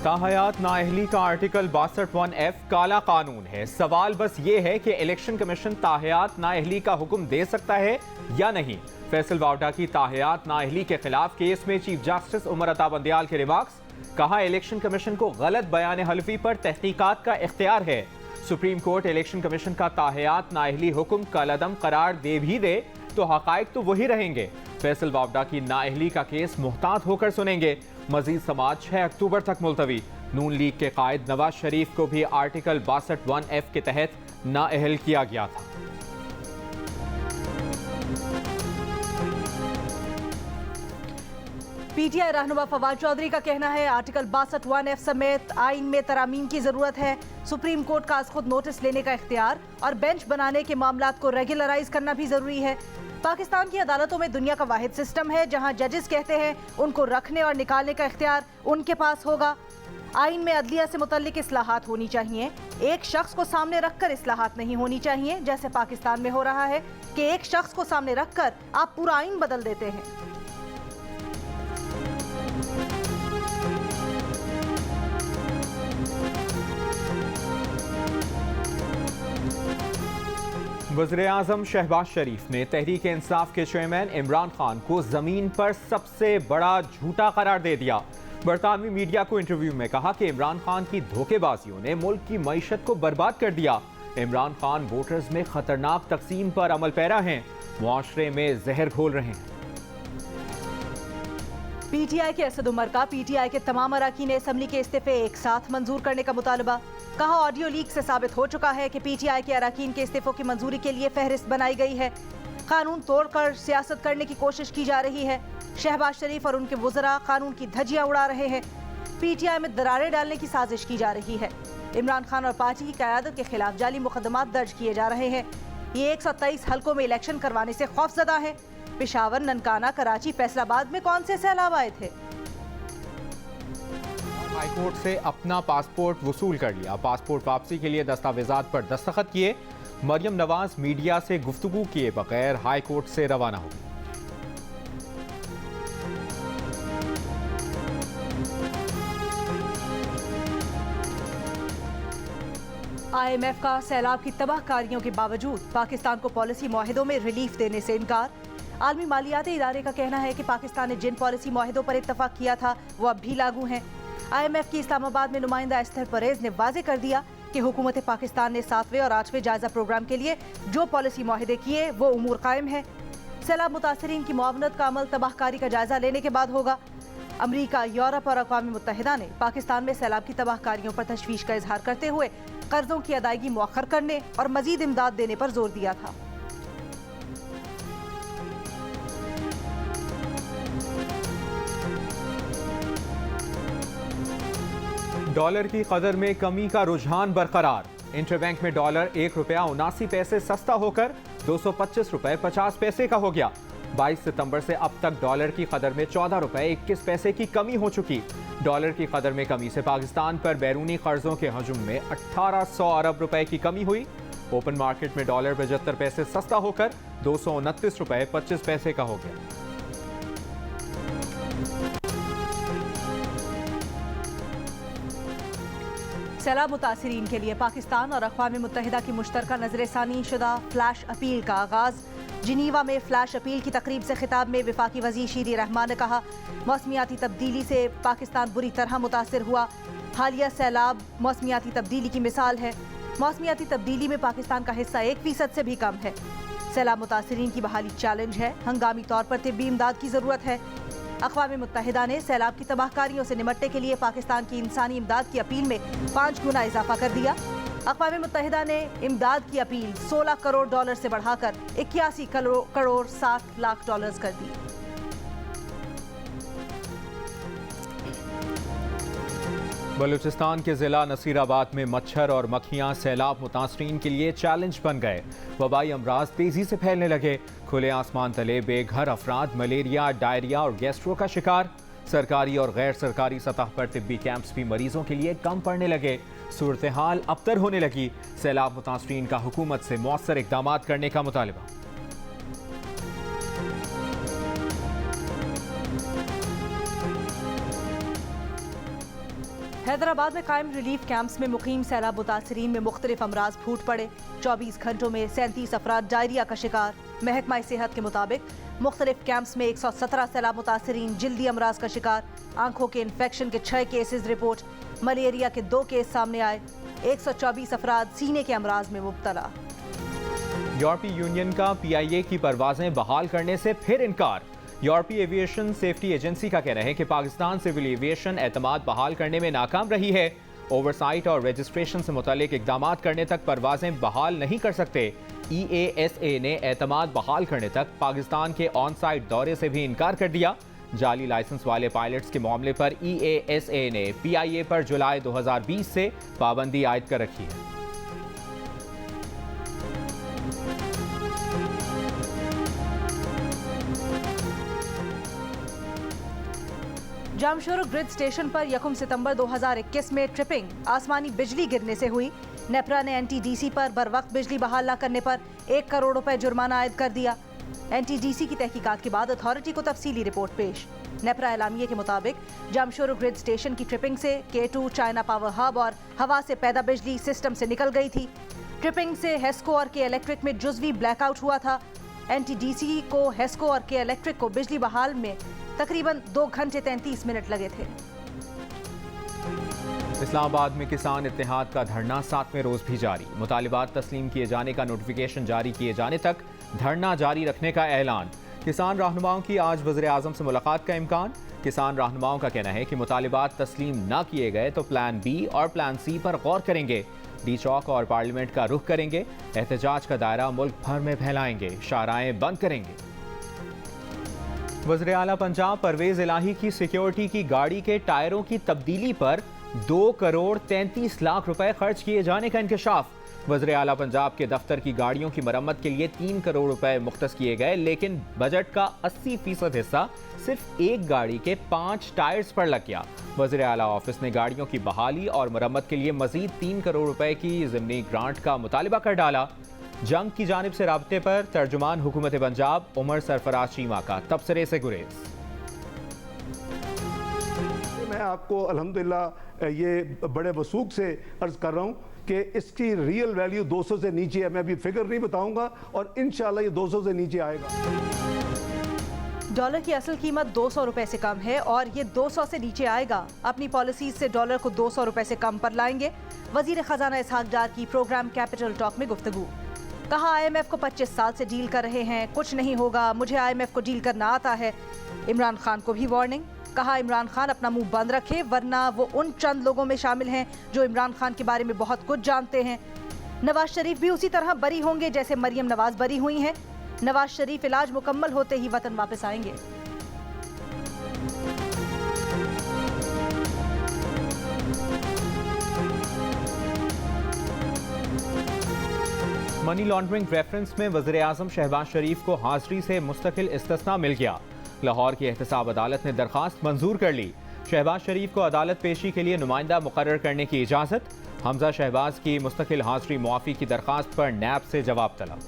ताहयात नाअहली का article 62(1)F काला कानून है। सवाल बस ये है कि इलेक्शन कमीशन ताहयात नाअहली का हुक्म दे सकता है या नहीं। फैसल वावडा की ताहयात नाअहली के खिलाफ केस में चीफ जस्टिस उमर अता बंदियाल के रिमार्क्स। कहा, इलेक्शन कमीशन को गलत बयान हल्फी पर तहकीकात का इख्तियार है। सुप्रीम कोर्ट इलेक्शन कमीशन का ताहयात नाअहली हुक्म कलअदम करार दे भी दे तो हकायक तो वही रहेंगे। फैसल वावडा की नाअहली का केस मुहतात होकर सुनेंगे। मजीद समाअत 6 अक्टूबर तक मुलतवी। नून लीग के कायद नवाज शरीफ को भी आर्टिकल 62(1)F के तहत नाअहल किया गया था। पीटीआई रहनुमा फवाद चौधरी का कहना है, आर्टिकल 62(1)F समेत आइन में तरामीम की जरूरत है। सुप्रीम कोर्ट का आज खुद नोटिस लेने का इख्तियार और बेंच बनाने के मामलात को रेगुलराइज करना भी जरूरी है। पाकिस्तान की अदालतों में दुनिया का वाहिद सिस्टम है जहां जजेस कहते हैं उनको रखने और निकालने का इख्तियार उनके पास होगा। आइन में अदलिया से मुतल्लिक इस्लाहात होनी चाहिए। एक शख्स को सामने रखकर इस्लाहात नहीं होनी चाहिए, जैसे पाकिस्तान में हो रहा है कि एक शख्स को सामने रखकर आप पूरा आइन बदल देते हैं। वज़ीर-ए-आज़म शहबाज शरीफ ने तहरीक इंसाफ के चेयरमैन इमरान खान को जमीन पर सबसे बड़ा झूठा करार दे दिया। बरतानवी मीडिया को इंटरव्यू में कहा कि इमरान खान की धोखेबाजियों ने मुल्क की मईशत को बर्बाद कर दिया। इमरान खान वोटर्स में खतरनाक तकसीम पर अमल पैरा हैं, मुआशरे में जहर घोल रहे हैं। पीटीआई के असद उमर का पीटीआई के तमाम अरकान असम्बली के इस्तीफे एक साथ मंजूर करने का मुतालबा। कहा, ऑडियो लीक से साबित हो चुका है कि पीटीआई के अरकान के इस्तीफों की मंजूरी के लिए फहरिस्त बनाई गई है। कानून तोड़कर सियासत करने की कोशिश की जा रही है। शहबाज शरीफ और उनके वुज़रा कानून की धज्जियां उड़ा रहे हैं। पीटीआई में दरारें डालने की साजिश की जा रही है। इमरान खान और पार्टी की क़यादत के खिलाफ जाली मुकदमात दर्ज किए जा रहे हैं। ये 123 हल्कों में इलेक्शन करवाने से खौफजदा है। पेशावर, ननकाना, कराची, फैसलाबाद में कौन से सैलाब आए थे? हाईकोर्ट से अपना पासपोर्ट वसूल कर लिया। पासपोर्ट वापसी के लिए दस्तावेजात पर दस्तखत किए। मरियम नवाज मीडिया से गुफ्तगू किए बगैर हाईकोर्ट से रवाना हुई। IMF का सैलाब की तबाहकारियों के बावजूद पाकिस्तान को पॉलिसी मुआहिदों में रिलीफ देने से इनकार। आलमी मालियाती इदारे का कहना है कि पाकिस्तान ने जिन पॉलिसी मुआहिदों पर इत्तफाक किया था वो अब भी लागू हैं। IMF की इस्लामाबाद में नुमाइंदा एस्थर परेज ने वाजे कर दिया कि हुकूमत पाकिस्तान ने 7वें और 8वें जायजा प्रोग्राम के लिए जो पॉलिसी मुआहिदे किए वो उमूर कायम है। सैलाब मुतासरीन की मुआवनत का अमल तबाहकारी का जायजा लेने के बाद होगा। अमरीका, यूरोप और अक़वाम मुत्तहिदा ने पाकिस्तान में सैलाब की तबाहकारियों पर तशवीश का इजहार करते हुए कर्जों की अदायगी मुअख्खर करने और मजीद इमदाद देने पर जोर दिया था। डॉलर की कदर में कमी का रुझान बरकरार। इंटरबैंक में डॉलर ₹1.79 सस्ता होकर ₹225.50 का हो गया। 22 सितंबर से अब तक डॉलर की कदर में ₹14.21 की कमी हो चुकी। डॉलर की कदर में कमी से पाकिस्तान पर बैरूनी कर्जों के हजम में 1800 अरब रुपए की कमी हुई। ओपन मार्केट में डॉलर 75 पैसे सस्ता होकर ₹229.25 का हो गया। सैलाब मुतासरीन के लिए पाकिस्तान और अक़वाम मुत्तहिदा की मुश्तरका नज़रसानी शुदा फ्लैश अपील का आगाज़। जिनीवा में फ्लैश अपील की तकरीब से खिताब में वफाकी वज़ीर शीरी रहमान ने कहा, मौसमियाती तब्दीली से पाकिस्तान बुरी तरह मुतासिर हुआ। हालिया सैलाब मौसमियाती तब्दीली की मिसाल है। मौसमियाती तब्दीली में पाकिस्तान का हिस्सा 1% से भी कम है। सैलाब मुतासरीन की बहाली चैलेंज है। हंगामी तौर पर तिब्बी इमदाद की ज़रूरत है। अक़वाम मुत्तहिदा ने सैलाब की तबाहकारियों से निमटने के लिए पाकिस्तान की इंसानी इमदाद की अपील में 5 गुना इजाफा कर दिया। अक़वाम मुत्तहिदा ने इमदाद की अपील $16 करोड़ से बढ़ाकर 81 करोड़ 60 लाख डॉलर्स कर दी। बलूचिस्तान के ज़िला नसीराबाद में मच्छर और मक्खियां सैलाब मुतासरीन के लिए चैलेंज बन गए। वबाई अमराज तेजी से फैलने लगे। खुले आसमान तले बेघर अफराद मलेरिया, डायरिया और गैस्ट्रो का शिकार। सरकारी और गैर सरकारी सतह पर तिब्बी कैंप्स भी मरीजों के लिए कम पड़ने लगे। सूरत हाल अबतर होने लगी। सैलाब मुतासरीन का हुकूमत से मौसर इक़दाम करने का मुतालबा। हैदराबाद में कायम रिलीफ कैंप्स में मुकीम सैलाब मुतासरीन में मुख्तलिफ अमराज फूट पड़े। 24 घंटों में 37 अफराद डायरिया का शिकार। महकमा सेहत के मुताबिक मुख्तलिफ कैंप्स में 117 सैलाब मुतासरीन जल्दी अमराज का शिकार। आंखों के इन्फेक्शन के 6 केसेस रिपोर्ट। मलेरिया के 2 केस सामने आए। 124 अफराद सीने के अमराज में मुब्तला। यूरोपीय यूनियन का PIA की परवाजें बहाल करने से फिर इनकार। यूरोपीय एविएशन सेफ्टी एजेंसी का कहना है कि पाकिस्तान सिविल एविएशन एतमाद बहाल करने में नाकाम रही है। ओवरसाइट और रजिस्ट्रेशन से मुतालिक इकदाम करने तक परवाजें बहाल नहीं कर सकते। EASA ने एतमाद बहाल करने तक पाकिस्तान के ऑन साइट दौरे से भी इनकार कर दिया। जाली लाइसेंस वाले पायलट्स के मामले पर EASA ने PIA पर जुलाई 2020 से पाबंदी आयद कर रखी है। जामशोरो ग्रिड स्टेशन पर 1 सितंबर 2021 में ट्रिपिंग आसमानी बिजली गिरने से हुई। नेपरा ने NTDC पर बर वक्त बिजली बहाल न करने पर 1 करोड़ रुपए जुर्माना आयद कर दिया। NTDC की तहकीकात के बाद अथॉरिटी को तफसीली रिपोर्ट पेश। नेपरा एलामिये के मुताबिक जामशोरो ग्रिड स्टेशन की ट्रिपिंग से K2 चाइना पावर हब और हवा से पैदा बिजली सिस्टम से निकल गई थी। ट्रिपिंग से हेस्को और के इलेक्ट्रिक में जुज़वी ब्लैकआउट हुआ था। NTDC को हेस्को और के इलेक्ट्रिक को बिजली बहाल में तकरीबन 2 घंटे 33 मिनट लगे थे। इस्लामाबाद में किसान इत्तेहाद का धरना 7वें रोज भी जारी। मुतालिबात तस्लीम किए जाने का नोटिफिकेशन जारी किए जाने तक धरना जारी रखने का ऐलान। किसान रहनुमाओं की आज वज़ीर आज़म से मुलाकात का इम्कान। किसान रहनुमाओं का कहना है कि मुतालिबात तस्लीम न किए गए तो प्लान B और प्लान C पर गौर करेंगे। डी चौक और पार्लियामेंट का रुख करेंगे। एहतजाज का दायरा मुल्क भर में फैलाएंगे। शाहराएं बंद करेंगे। वज़ीर आला पंजाब परवेज इलाही की सिक्योरिटी की गाड़ी के टायरों की तब्दीली पर 2 करोड़ 33 लाख रुपए खर्च किए जाने का इंकशाफ। वज़ीर आला पंजाब के दफ्तर की गाड़ियों की मरम्मत के लिए 3 करोड़ रुपए मुख्तस किए गए, लेकिन बजट का 80% हिस्सा सिर्फ एक गाड़ी के 5 टायर्स पर लग गया। वज़ीर आला ऑफिस ने गाड़ियों की बहाली और मरम्मत के लिए मजीद 3 करोड़ रुपए की ज़िमनी ग्रांट का मुतालिबा कर डाला। जंग की जानिब से राब्ते पर तर्जुमान हुकूमत पंजाब उमर सरफराज चीमा का तबसरे से गुरेज। मैं आपको अल्हम्दुलिल्लाह ये बड़े वसूख से अर्ज कर रहा हूँ कि इसकी रियल वैल्यू 200 से नीचे है। मैं अभी फिगर नहीं बताऊंगा और इंशाल्लाह ये 200 से नीचे आएगा। डॉलर की असल कीमत 200 रुपए से कम है और ये 200 से नीचे आएगा। अपनी पॉलिसीज से डॉलर को 200 रुपए से कम पर लाएंगे। वजीर खजाना इसहाक डार की प्रोग्राम कैपिटल टॉक में गुफ्तगू। कहा IMF को 25 साल से डील कर रहे हैं, कुछ नहीं होगा, मुझे IMF को डील करना आता है। इमरान खान को भी वार्निंग। कहा इमरान खान अपना मुंह बंद रखे वरना वो उन चंद लोगों में शामिल हैं जो इमरान खान के बारे में बहुत कुछ जानते हैं। नवाज शरीफ भी उसी तरह बरी होंगे जैसे मरियम नवाज बरी हुई हैं। नवाज शरीफ इलाज मुकम्मल होते ही वतन वापस आएंगे। मनी लॉन्ड्रिंग रेफरेंस में वज़ीर आज़म शहबाज शरीफ को हाजिरी से मुस्तकिल इस्तिस्ना मिल गया। लाहौर की एहतसाब अदालत ने दरखास्त मंजूर कर ली। शहबाज शरीफ को अदालत पेशी के लिए नुमाइंदा मुकर्रर करने की इजाज़त। हमजा शहबाज की मुस्तकिल हाजिरी मुआफ़ी की दरखास्त पर नैब से जवाब तलब।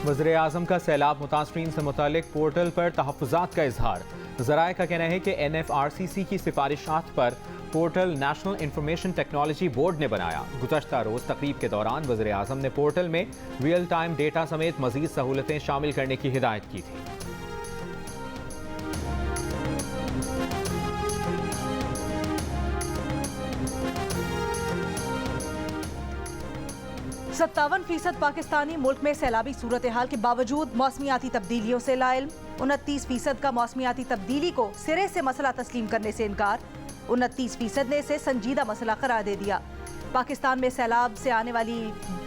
वज़ीर आज़म का सैलाब मुतासरीन से मुतालिक पोर्टल पर तहफ़्फ़ुज़ात का इजहार। ज़राए का कहना है कि NFRCC की सिफारिशात पर portal national information technology board ने बनाया। गुज़श्ता रोज़ तकरीब के दौरान वज़ीर आज़म ने पोर्टल में रियल टाइम डेटा समेत मज़ीद सहूलतें शामिल करने की हिदायत की थी। 57% पाकिस्तानी मुल्क में सैलाबी सूरत हाल के बावजूद मौसमियाती तब्दीलियों से लाइल्म। 29% का मौसमियाती तब्दीली को सिरे से मसला तस्लीम करने से इनकार। 29% ने इसे संजीदा मसला करार दे दिया। पाकिस्तान में सैलाब से आने वाली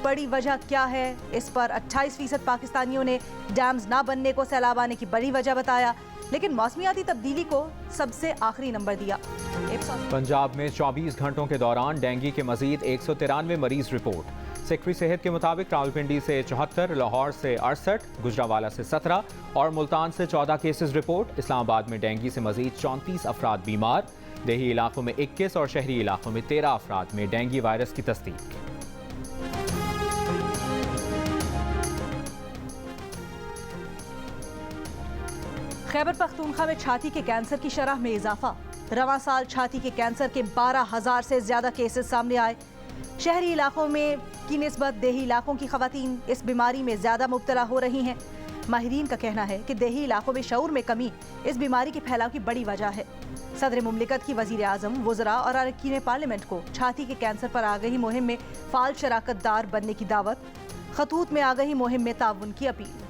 बड़ी वजह क्या है, इस पर 28% पाकिस्तानियों ने डैम्स ना बनने को सैलाब आने की बड़ी वजह बताया, लेकिन मौसमियाती तब्दीली को सबसे आखिरी नंबर दिया। पंजाब में 24 घंटों के दौरान डेंगू के मजीद 193 मरीज रिपोर्ट। सेक्रेटरी सेहत के मुताबिक रावलपिंडी से 74, लाहौर से 68, गुजरावाला से 17 और मुल्तान से 14 केसेस रिपोर्ट। इस्लामाबाद में डेंगू से मजीद 34 अफराद बीमार। देही इलाकों में 21 और शहरी इलाकों में 13 अफराद में डेंगू वायरस की तस्दीक। खैबर पख्तूनख्वा में छाती के कैंसर की शरह में इजाफा। रवां साल छाती के कैंसर के 12,000 से ज्यादा केसेस सामने आए। शहरी इलाकों में की निस्बत देही इलाकों की खवातीन इस बीमारी में ज्यादा मुब्तला हो रही हैं। माहिरीन का कहना है कि देही इलाकों में शऊर में कमी इस बीमारी के फैलाव की बड़ी वजह है। सदर मुमलिकत की वजीर आजम, वज़रा और अरकान पार्लियामेंट को छाती के कैंसर पर आगाही मुहिम में फाल शराकतदार बनने की दावत। खतूत में आगाही मुहिम में ताउन की अपील।